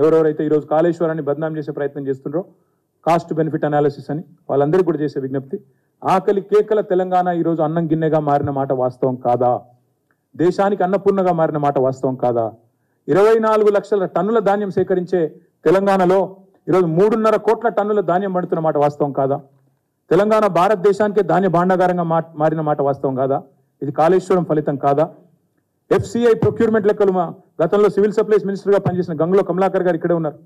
ఎవరెవరైతే ఈరోజు కాళేశ్వరాన్ని బదనాం చేసే ప్రయత్నం చేస్తుండ్రో కాస్ట్ బెనిఫిట్ అనాలిసిస్ అని వాళ్ళందరికీ కూడా చేసే విజ్ఞప్తి, ఆకలి కేకల తెలంగాణ ఈరోజు అన్నం గిన్నెగా మారిన మాట వాస్తవం కాదా? దేశానికి అన్నపూర్ణగా మారిన మాట వాస్తవం కాదా? 24 లక్షల టన్నుల ధాన్యం సేకరించే తెలంగాణలో ఈరోజు 3.5 కోట్ల టన్నుల ధాన్యం పడుతున్న మాట వాస్తవం కాదా? తెలంగాణ భారతదేశానికే ధాన్య భాండాగారంగా మారిన మాట వాస్తవం కాదా? ఇది కాళేశ్వరం ఫలితం కాదా? FCI ప్రొక్యూర్మెంట్ లెక్కలు గతంలో సివిల్ సప్లైస్ మినిస్టర్గా పనిచేసిన గంగుల కమలాకర్ గారు ఇక్కడే ఉన్నారు.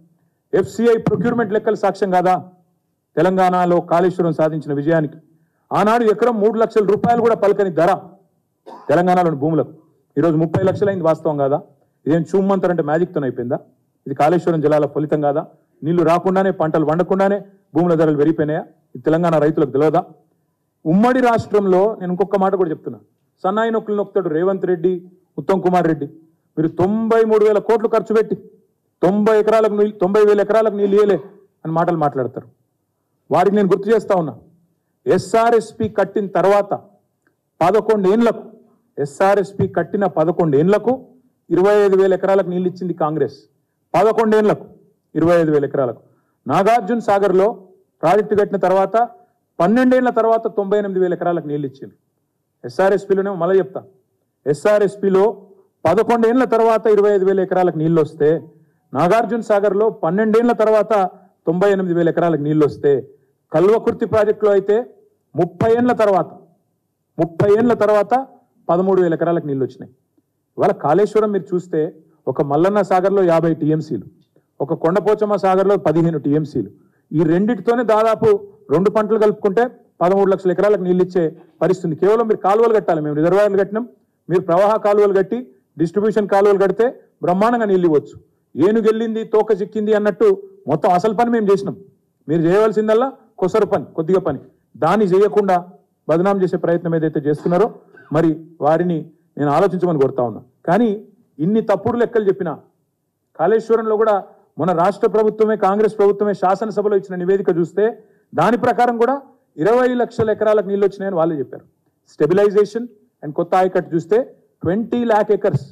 FCI ప్రొక్యూర్మెంట్ లెక్కలు సాక్ష్యం కాదా తెలంగాణలో కాళేశ్వరం సాధించిన విజయానికి? ఆనాడు ఎకరం 3 లక్షల రూపాయలు కూడా పలకని ధర తెలంగాణలోని భూములకు ఈరోజు 30 లక్షలైంది వాస్తవం కాదా? ఇదేం చూమ్మంతారంటే మ్యాజిక్తో అయిపోయిందా? ఇది కాళేశ్వరం జలాల ఫలితం కాదా? నీళ్లు రాకుండానే పంటలు వండకుండానే భూముల ధరలు పెరిగిపోయినాయా? ఇది తెలంగాణ రైతులకు తెలియదా? ఉమ్మడి రాష్ట్రంలో నేను ఇంకొక మాట కూడా చెప్తున్నా, సన్నాయి నొక్కులు నొక్కుతాడు రేవంత్ రెడ్డి, ఉత్తమ్ కుమార్ రెడ్డి. మీరు 93,000 కోట్లు ఖర్చు పెట్టి 90,000 ఎకరాలకు నీళ్ళు ఇయ్యలే అని మాటలు మాట్లాడతారు. వారికి నేను గుర్తు చేస్తా ఉన్నా, SRSP కట్టిన తర్వాత 11 ఏళ్లకు SRSP కట్టిన 11 ఏళ్లకు 25,000 ఎకరాలకు నీళ్ళు ఇచ్చింది కాంగ్రెస్. 11 ఏళ్లకు 25,000 ఎకరాలకు. నాగార్జున సాగర్లో ప్రాజెక్టు కట్టిన తర్వాత 12 ఏళ్ల తర్వాత 98,000 ఎకరాలకు నీళ్ళు ఇచ్చింది. SRSPలోనే మళ్ళీ చెప్తా, SRSPలో 11 ఏళ్ల తర్వాత 25,000 ఎకరాలకు నీళ్ళు వస్తే, నాగార్జున సాగర్లో 12 ఏళ్ల తర్వాత 98,000 ఎకరాలకు నీళ్ళు వస్తే, కల్వకుర్తి ప్రాజెక్టులో అయితే 30 ఏళ్ల తర్వాత 13,000 ఎకరాలకు నీళ్ళు వచ్చినాయి. ఇవాళ కాళేశ్వరం మీరు చూస్తే ఒక మల్లన్న సాగర్లో 50 TMCలు, ఒక కొండపోచమ్మ సాగర్లో 15 TMCలు. ఈ రెండింటితోనే దాదాపు 2 పంటలు కలుపుకుంటే 13 లక్షల ఎకరాలకు నీళ్ళు ఇచ్చే పరిస్థితి. కేవలం మీరు కాలువలు కట్టాలి, మేము రిజర్వాయర్లు కట్టినాం, మీరు ప్రవాహ కాలువలు కట్టి డిస్ట్రిబ్యూషన్ కాలువలు కడితే బ్రహ్మాండంగా నీళ్ళు ఇవ్వచ్చు. ఏనుగెళ్ళింది తోక చిక్కింది అన్నట్టు మొత్తం అసలు పని మేము చేసినాం. మీరు చేయవలసిందల్లా కొసరు పని, కొద్దిగా పని. దాన్ని చేయకుండా బదనాం చేసే ప్రయత్నం ఏదైతే చేస్తున్నారో మరి వారిని నేను ఆలోచించమని కోరుతా ఉన్నా. కానీ ఇన్ని తప్పుడు లెక్కలు చెప్పినా కాళేశ్వరంలో కూడా మన రాష్ట్ర ప్రభుత్వమే, కాంగ్రెస్ ప్రభుత్వమే శాసనసభలో ఇచ్చిన నివేదిక చూస్తే దాని ప్రకారం కూడా 20 లక్షల ఎకరాలకు నీళ్ళు వచ్చినాయని వాళ్ళే చెప్పారు. స్టెబిలైజేషన్ అండ్ కొత్త ఆయకట్టు చూస్తే 20 lakh acres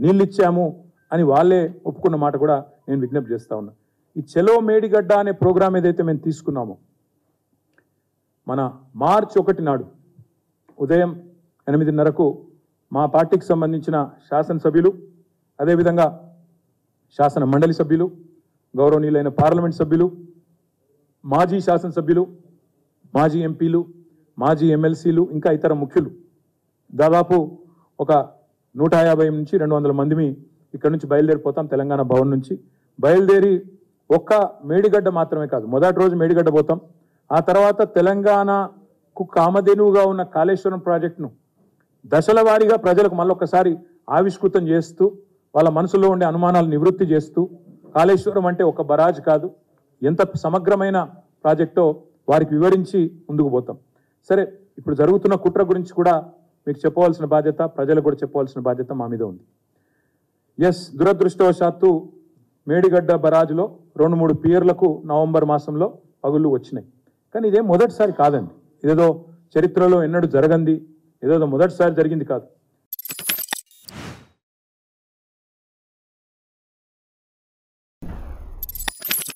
నీళ్ళు ఇచ్చాము అని వాళ్ళే ఒప్పుకున్న మాట కూడా నేను విజ్ఞప్తి చేస్తా ఉన్నా. ఈ చెలో మేడిగడ్డ అనే ప్రోగ్రాం ఏదైతే మేము తీసుకున్నామో, మన మార్చి 1 నాడు ఉదయం 8:30కు మా పార్టీకి సంబంధించిన శాసనసభ్యులు, అదేవిధంగా శాసన మండలి సభ్యులు, గౌరవనీయులైన పార్లమెంట్ సభ్యులు, మాజీ శాసనసభ్యులు, మాజీ ఎంపీలు, మాజీ ఎమ్మెల్సీలు, ఇంకా ఇతర ముఖ్యులు దాదాపు ఒక 150 నుంచి 200 మందిమి ఇక్కడ నుంచి బయలుదేరిపోతాం. తెలంగాణ భవన్ నుంచి బయలుదేరి ఒక్క మేడిగడ్డ మాత్రమే కాదు, మొదటి రోజు మేడిగడ్డ పోతాం. ఆ తర్వాత తెలంగాణకు కామధేనువుగా ఉన్న కాళేశ్వరం ప్రాజెక్టును దశల వారీగా ప్రజలకు మళ్ళొక్కసారి ఆవిష్కృతం చేస్తూ, వాళ్ళ మనసులో ఉండే అనుమానాలు నివృత్తి చేస్తూ, కాళేశ్వరం అంటే ఒక బరాజ్ కాదు, ఎంత సమగ్రమైన ప్రాజెక్టో వారికి వివరించి ముందుకు పోతాం. సరే, ఇప్పుడు జరుగుతున్న కుట్ర గురించి కూడా మీకు చెప్పవలసిన బాధ్యత, ప్రజలకు కూడా చెప్పవలసిన బాధ్యత మా మీద ఉంది. దురదృష్టవశాత్తు మేడిగడ్డ బరాజులో 2-3 పియర్లకు నవంబర్ మాసంలో పగుళ్ళు వచ్చినాయి. కానీ ఇదేం మొదటిసారి కాదండి, ఇదేదో చరిత్రలో ఎన్నడూ జరగంది, ఏదో మొదటిసారి జరిగింది కాదు.